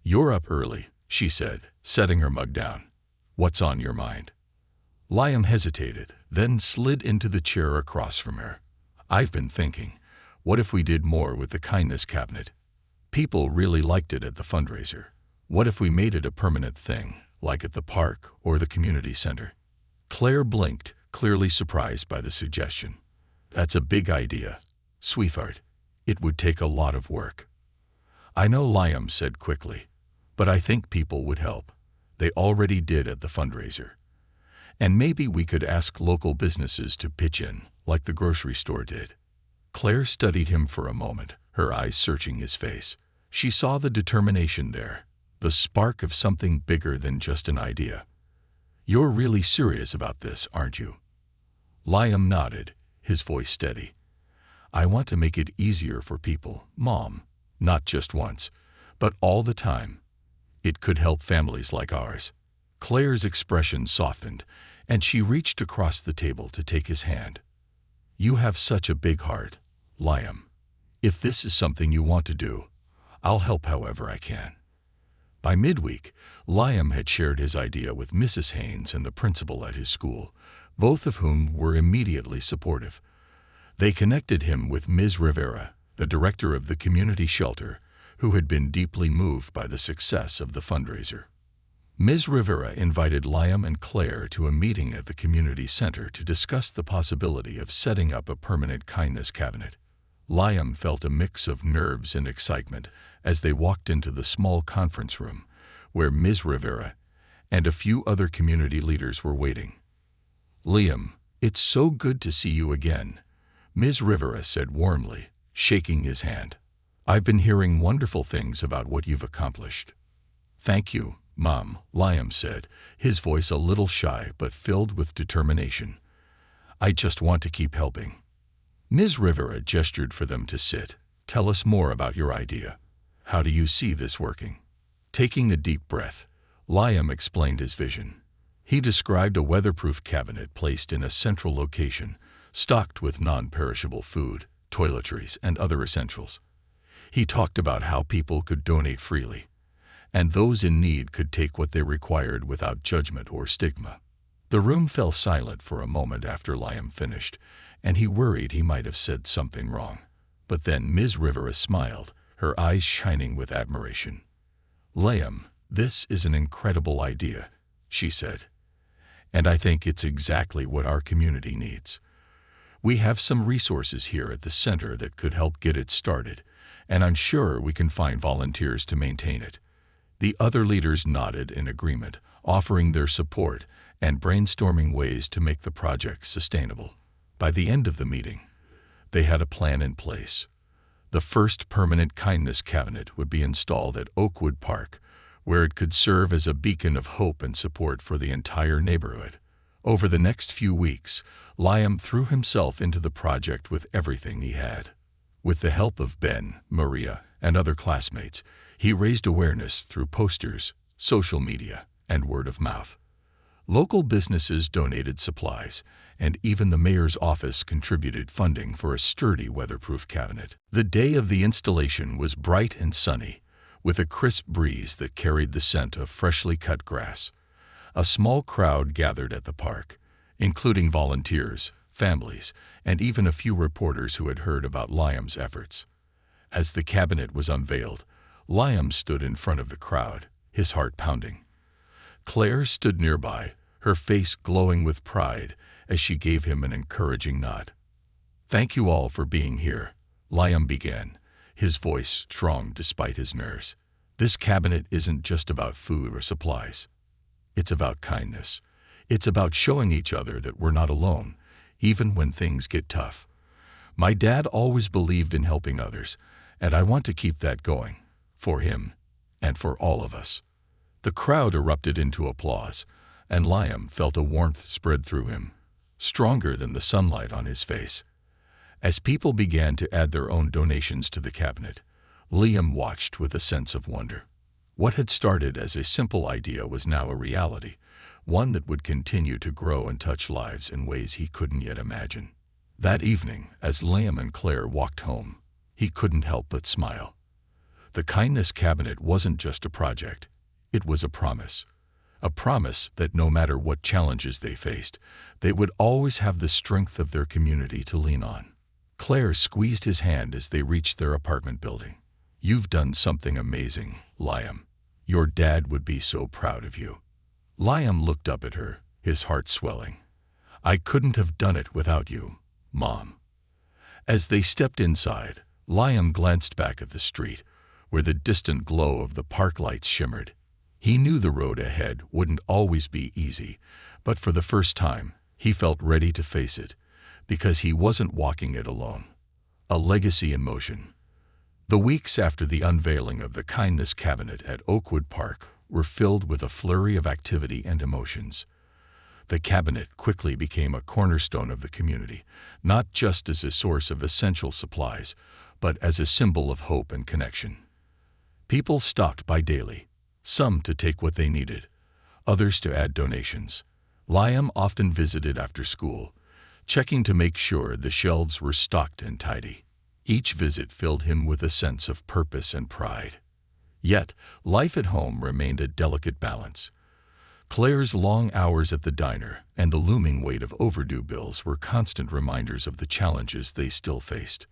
"You're up early," she said, setting her mug down. "What's on your mind?" Liam hesitated, then slid into the chair across from her. "I've been thinking, what if we did more with the kindness cabinet? People really liked it at the fundraiser. What if we made it a permanent thing, like at the park or the community center?" Claire blinked, clearly surprised by the suggestion. "That's a big idea, sweetheart. It would take a lot of work." "I know," Liam said quickly, "but I think people would help. They already did at the fundraiser. And maybe we could ask local businesses to pitch in, like the grocery store did." Claire studied him for a moment, her eyes searching his face. She saw the determination there, the spark of something bigger than just an idea. "You're really serious about this, aren't you?" Liam nodded, his voice steady. "I want to make it easier for people, Mom, not just once, but all the time. It could help families like ours." Claire's expression softened, and she reached across the table to take his hand. "You have such a big heart, Liam. If this is something you want to do, I'll help however I can." By midweek, Liam had shared his idea with Mrs. Haynes and the principal at his school, both of whom were immediately supportive. They connected him with Ms. Rivera, the director of the community shelter, who had been deeply moved by the success of the fundraiser. Ms. Rivera invited Liam and Claire to a meeting at the community center to discuss the possibility of setting up a permanent kindness cabinet. Liam felt a mix of nerves and excitement as they walked into the small conference room, where Ms. Rivera and a few other community leaders were waiting. "Liam, it's so good to see you again," Ms. Rivera said warmly, shaking his hand. "I've been hearing wonderful things about what you've accomplished." "Thank you, Mom," Liam said, his voice a little shy but filled with determination. "I just want to keep helping." Ms. Rivera gestured for them to sit. "Tell us more about your idea. How do you see this working?" Taking a deep breath, Liam explained his vision. He described a weatherproof cabinet placed in a central location, stocked with non-perishable food, toiletries, and other essentials. He talked about how people could donate freely, and those in need could take what they required without judgment or stigma. The room fell silent for a moment after Liam finished, and he worried he might have said something wrong. But then Ms. Rivera smiled, her eyes shining with admiration. "Liam, this is an incredible idea," she said, "and I think it's exactly what our community needs. We have some resources here at the center that could help get it started, and I'm sure we can find volunteers to maintain it." The other leaders nodded in agreement, offering their support and brainstorming ways to make the project sustainable. By the end of the meeting, they had a plan in place. The first permanent kindness cabinet would be installed at Oakwood Park, where it could serve as a beacon of hope and support for the entire neighborhood. Over the next few weeks, Liam threw himself into the project with everything he had. With the help of Ben, Maria, and other classmates, he raised awareness through posters, social media, and word of mouth. Local businesses donated supplies, and even the mayor's office contributed funding for a sturdy weatherproof cabinet. The day of the installation was bright and sunny, with a crisp breeze that carried the scent of freshly cut grass. A small crowd gathered at the park, including volunteers, families, and even a few reporters who had heard about Liam's efforts. As the cabinet was unveiled, Liam stood in front of the crowd, his heart pounding. Claire stood nearby, her face glowing with pride as she gave him an encouraging nod. "Thank you all for being here," Liam began, his voice strong despite his nerves. "This cabinet isn't just about food or supplies. It's about kindness. It's about showing each other that we're not alone, even when things get tough. My dad always believed in helping others, and I want to keep that going, for him and for all of us." The crowd erupted into applause, and Liam felt a warmth spread through him, stronger than the sunlight on his face. As people began to add their own donations to the cabinet, Liam watched with a sense of wonder. What had started as a simple idea was now a reality, one that would continue to grow and touch lives in ways he couldn't yet imagine. That evening, as Liam and Claire walked home, he couldn't help but smile. The kindness cabinet wasn't just a project. It was a promise that no matter what challenges they faced, they would always have the strength of their community to lean on. Claire squeezed his hand as they reached their apartment building. "You've done something amazing, Liam. Your dad would be so proud of you." Liam looked up at her, his heart swelling. "I couldn't have done it without you, Mom." As they stepped inside, Liam glanced back at the street, where the distant glow of the park lights shimmered. He knew the road ahead wouldn't always be easy, but for the first time, he felt ready to face it, because he wasn't walking it alone. A legacy in motion. The weeks after the unveiling of the kindness cabinet at Oakwood Park were filled with a flurry of activity and emotions. The cabinet quickly became a cornerstone of the community, not just as a source of essential supplies, but as a symbol of hope and connection. People stopped by daily, some to take what they needed, others to add donations. Liam often visited after school, checking to make sure the shelves were stocked and tidy. Each visit filled him with a sense of purpose and pride. Yet, life at home remained a delicate balance. Claire's long hours at the diner and the looming weight of overdue bills were constant reminders of the challenges they still faced.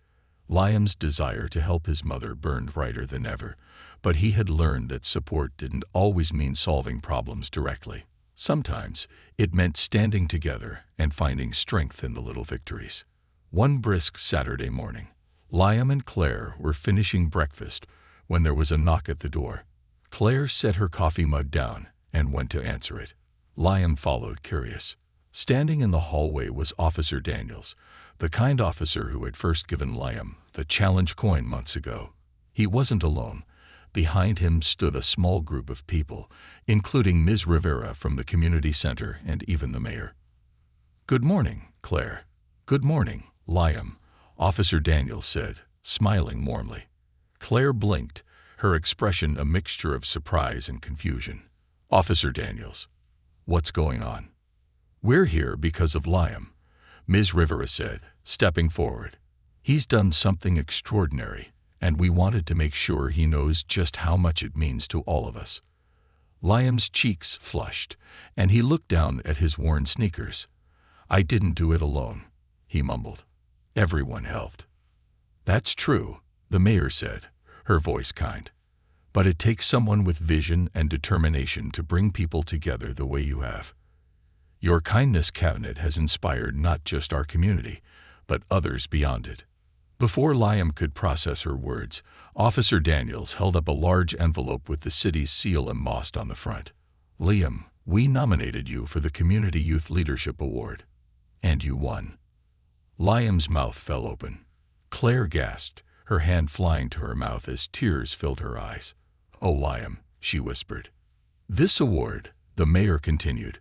Liam's desire to help his mother burned brighter than ever, but he had learned that support didn't always mean solving problems directly. Sometimes, it meant standing together and finding strength in the little victories. One brisk Saturday morning, Liam and Claire were finishing breakfast when there was a knock at the door. Claire set her coffee mug down and went to answer it. Liam followed, curious. Standing in the hallway was Officer Daniels, the kind officer who had first given Liam the challenge coin months ago. He wasn't alone. Behind him stood a small group of people, including Ms. Rivera from the community center and even the mayor. "Good morning, Claire." "Good morning, Liam," Officer Daniels said, smiling warmly. Claire blinked, her expression a mixture of surprise and confusion. "Officer Daniels, what's going on?" "We're here because of Liam," Ms. Rivera said, stepping forward. "He's done something extraordinary, and we wanted to make sure he knows just how much it means to all of us." Liam's cheeks flushed, and he looked down at his worn sneakers. "I didn't do it alone," he mumbled. "Everyone helped." "That's true," the mayor said, her voice kind. "But it takes someone with vision and determination to bring people together the way you have. Your kindness cabinet has inspired not just our community, but others beyond it." Before Liam could process her words, Officer Daniels held up a large envelope with the city's seal embossed on the front. "Liam, we nominated you for the Community Youth Leadership Award. And you won." Liam's mouth fell open. Claire gasped, her hand flying to her mouth as tears filled her eyes. "Oh, Liam," she whispered. "This award," the mayor continued,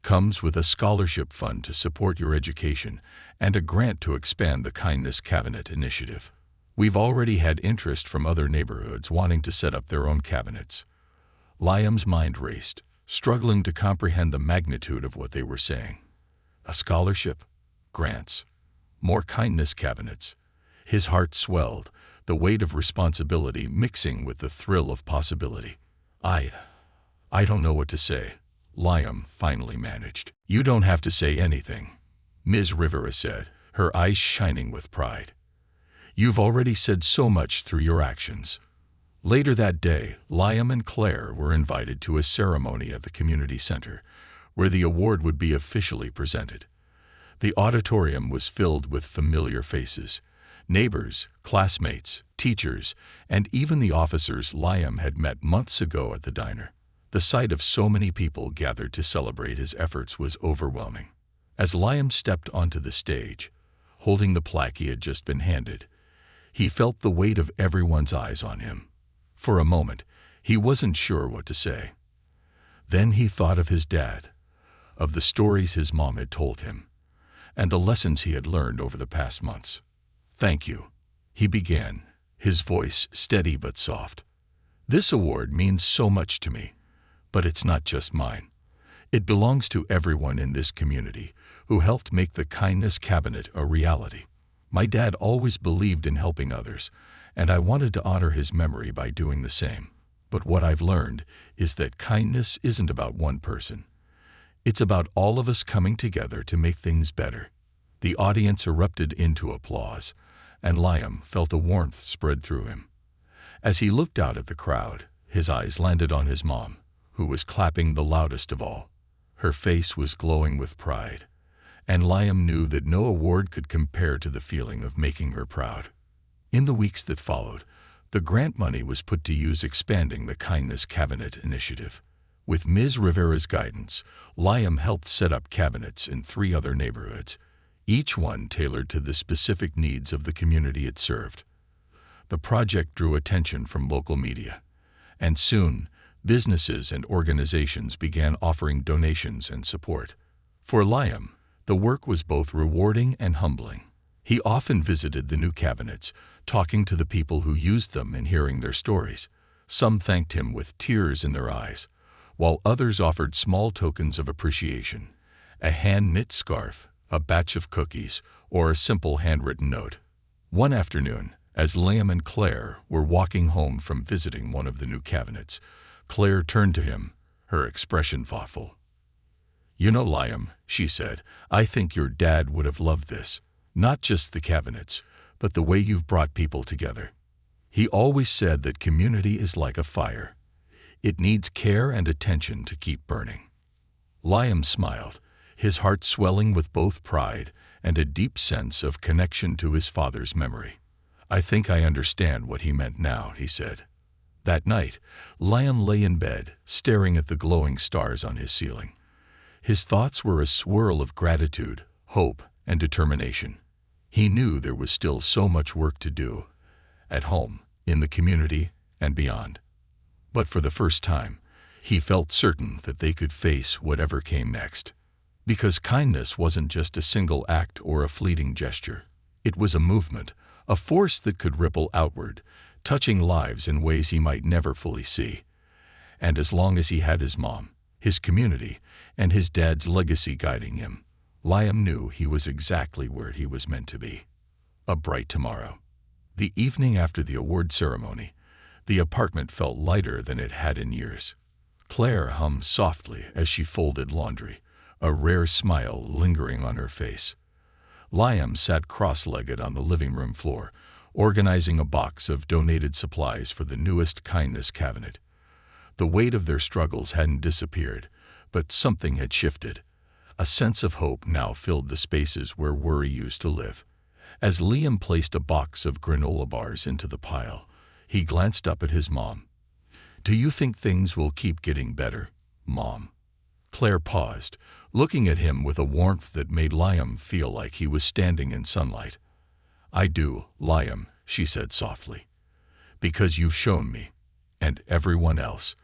"comes with a scholarship fund to support your education and a grant to expand the Kindness Cabinet initiative. We've already had interest from other neighborhoods wanting to set up their own cabinets." Liam's mind raced, struggling to comprehend the magnitude of what they were saying. A scholarship? Grants? More kindness cabinets? His heart swelled, the weight of responsibility mixing with the thrill of possibility. I don't know what to say," Liam finally managed. "You don't have to say anything," Ms. Rivera said, her eyes shining with pride. "You've already said so much through your actions." Later that day, Liam and Claire were invited to a ceremony at the community center, where the award would be officially presented. The auditorium was filled with familiar faces, neighbors, classmates, teachers, and even the officers Liam had met months ago at the diner. The sight of so many people gathered to celebrate his efforts was overwhelming. As Liam stepped onto the stage, holding the plaque he had just been handed, he felt the weight of everyone's eyes on him. For a moment, he wasn't sure what to say. Then he thought of his dad, of the stories his mom had told him, and the lessons he had learned over the past months. "Thank you," he began, his voice steady but soft. "This award means so much to me, but it's not just mine. It belongs to everyone in this community who helped make the Kindness Cabinet a reality. My dad always believed in helping others, and I wanted to honor his memory by doing the same. But what I've learned is that kindness isn't about one person. It's about all of us coming together to make things better." The audience erupted into applause, and Liam felt a warmth spread through him. As he looked out at the crowd, his eyes landed on his mom, who was clapping the loudest of all. Her face was glowing with pride, and Liam knew that no award could compare to the feeling of making her proud. In the weeks that followed, the grant money was put to use expanding the Kindness Cabinet initiative. With Ms. Rivera's guidance, Liam helped set up cabinets in 3 other neighborhoods, each one tailored to the specific needs of the community it served. The project drew attention from local media, and soon, businesses and organizations began offering donations and support. For Liam, the work was both rewarding and humbling. He often visited the new cabinets, talking to the people who used them and hearing their stories. Some thanked him with tears in their eyes, while others offered small tokens of appreciation, a hand-knit scarf, a batch of cookies, or a simple handwritten note. One afternoon, As Liam and Claire were walking home from visiting one of the new cabinets, Claire turned to him, her expression thoughtful. "You know, Liam," she said, "I think your dad would have loved this. Not just the cabinets, but the way you've brought people together. He always said that community is like a fire. It needs care and attention to keep burning." Liam smiled, his heart swelling with both pride and a deep sense of connection to his father's memory. "I think I understand what he meant now," he said. That night, Liam lay in bed, staring at the glowing stars on his ceiling. His thoughts were a swirl of gratitude, hope, and determination. He knew there was still so much work to do, at home, in the community, and beyond. But for the first time, he felt certain that they could face whatever came next. Because kindness wasn't just a single act or a fleeting gesture. It was a movement, a force that could ripple outward, touching lives in ways he might never fully see. And as long as he had his mom, his community, and his dad's legacy guiding him, Liam knew he was exactly where he was meant to be. A bright tomorrow. The evening after the award ceremony, the apartment felt lighter than it had in years. Claire hummed softly as she folded laundry, a rare smile lingering on her face. Liam sat cross-legged on the living room floor, organizing a box of donated supplies for the newest kindness cabinet. The weight of their struggles hadn't disappeared, but something had shifted. A sense of hope now filled the spaces where worry used to live. As Liam placed a box of granola bars into the pile, he glanced up at his mom. "Do you think things will keep getting better, Mom?" Claire paused, looking at him with a warmth that made Liam feel like he was standing in sunlight. "I do, Liam," she said softly. "Because you've shown me, and everyone else,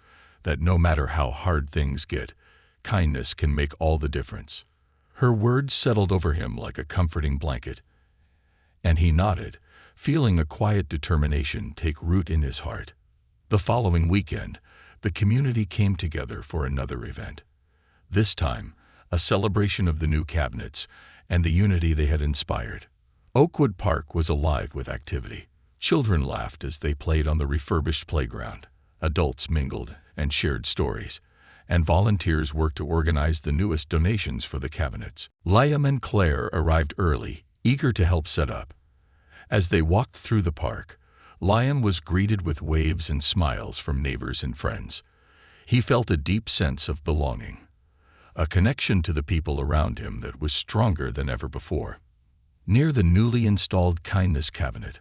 that no matter how hard things get, kindness can make all the difference." Her words settled over him like a comforting blanket, and he nodded, feeling a quiet determination take root in his heart. The following weekend, the community came together for another event. This time, a celebration of the new cabinets and the unity they had inspired. Oakwood Park was alive with activity. Children laughed as they played on the refurbished playground. Adults mingled and shared stories, and volunteers worked to organize the newest donations for the cabinets. Liam and Claire arrived early, eager to help set up. As they walked through the park, Liam was greeted with waves and smiles from neighbors and friends. He felt a deep sense of belonging, a connection to the people around him that was stronger than ever before. Near the newly installed kindness cabinet,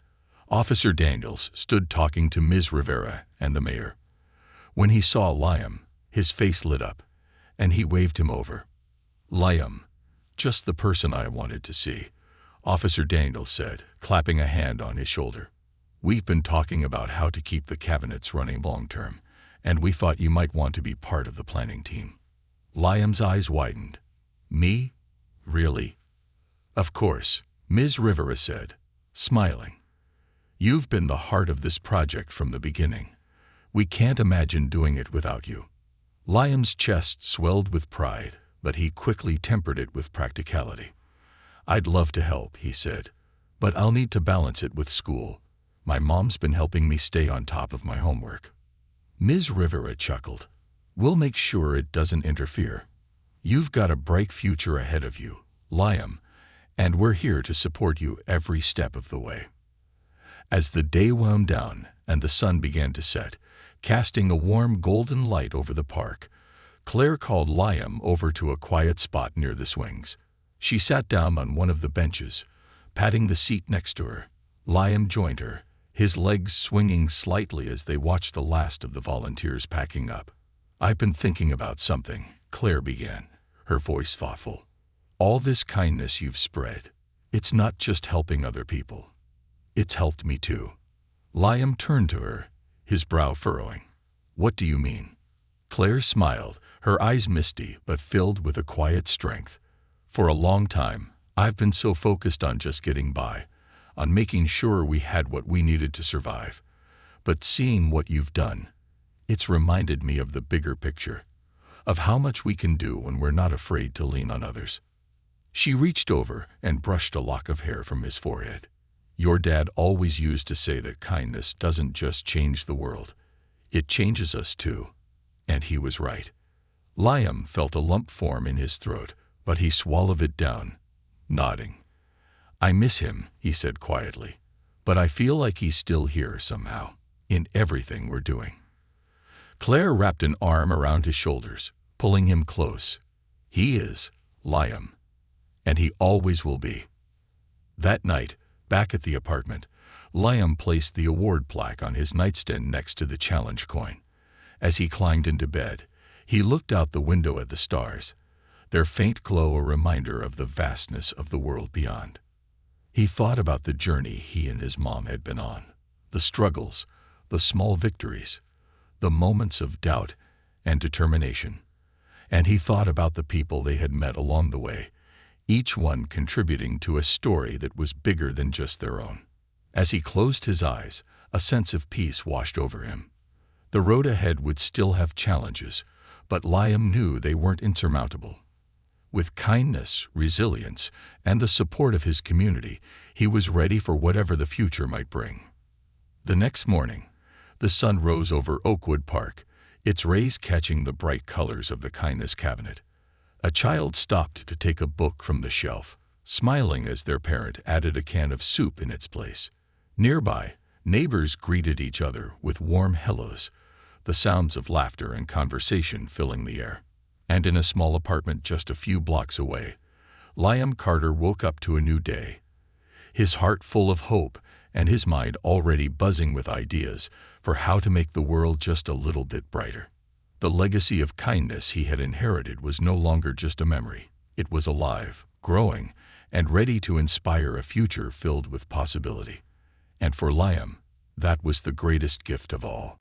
Officer Daniels stood talking to Ms. Rivera and the mayor. When he saw Liam, his face lit up, and he waved him over. "Liam, just the person I wanted to see," Officer Daniels said, clapping a hand on his shoulder. "We've been talking about how to keep the cabinets running long-term, and we thought you might want to be part of the planning team." Liam's eyes widened. "Me? Really?" "Of course," Ms. Rivera said, smiling. "You've been the heart of this project from the beginning. We can't imagine doing it without you." Liam's chest swelled with pride, but he quickly tempered it with practicality. "I'd love to help," he said, "but I'll need to balance it with school. My mom's been helping me stay on top of my homework." Ms. Rivera chuckled. "We'll make sure it doesn't interfere. You've got a bright future ahead of you, Liam, and we're here to support you every step of the way." As the day wound down and the sun began to set, casting a warm golden light over the park, Claire called Liam over to a quiet spot near the swings. She sat down on one of the benches, patting the seat next to her. Liam joined her, his legs swinging slightly as they watched the last of the volunteers packing up. "I've been thinking about something," Claire began, her voice thoughtful. "All this kindness you've spread, it's not just helping other people. It's helped me too." Liam turned to her, his brow furrowing. "What do you mean?" Claire smiled, her eyes misty but filled with a quiet strength. "For a long time, I've been so focused on just getting by, on making sure we had what we needed to survive. But seeing what you've done, it's reminded me of the bigger picture, of how much we can do when we're not afraid to lean on others." She reached over and brushed a lock of hair from his forehead. Your dad always used to say that kindness doesn't just change the world, it changes us too. And he was right. Liam felt a lump form in his throat, but he swallowed it down, nodding. I miss him, he said quietly, but I feel like he's still here somehow, in everything we're doing. Claire wrapped an arm around his shoulders, pulling him close. He is Liam, and he always will be. That night, back at the apartment, Liam placed the award plaque on his nightstand next to the challenge coin. As he climbed into bed, he looked out the window at the stars, their faint glow a reminder of the vastness of the world beyond. He thought about the journey he and his mom had been on, the struggles, the small victories, the moments of doubt and determination. And he thought about the people they had met along the way, each one contributing to a story that was bigger than just their own. As he closed his eyes, a sense of peace washed over him. The road ahead would still have challenges, but Liam knew they weren't insurmountable. With kindness, resilience, and the support of his community, he was ready for whatever the future might bring. The next morning, the sun rose over Oakwood Park, its rays catching the bright colors of the kindness cabinet. A child stopped to take a book from the shelf, smiling as their parent added a can of soup in its place. Nearby, neighbors greeted each other with warm hellos, the sounds of laughter and conversation filling the air. And in a small apartment just a few blocks away, Liam Carter woke up to a new day, his heart full of hope and his mind already buzzing with ideas for how to make the world just a little bit brighter. The legacy of kindness he had inherited was no longer just a memory. It was alive, growing, and ready to inspire a future filled with possibility. And for Liam, that was the greatest gift of all.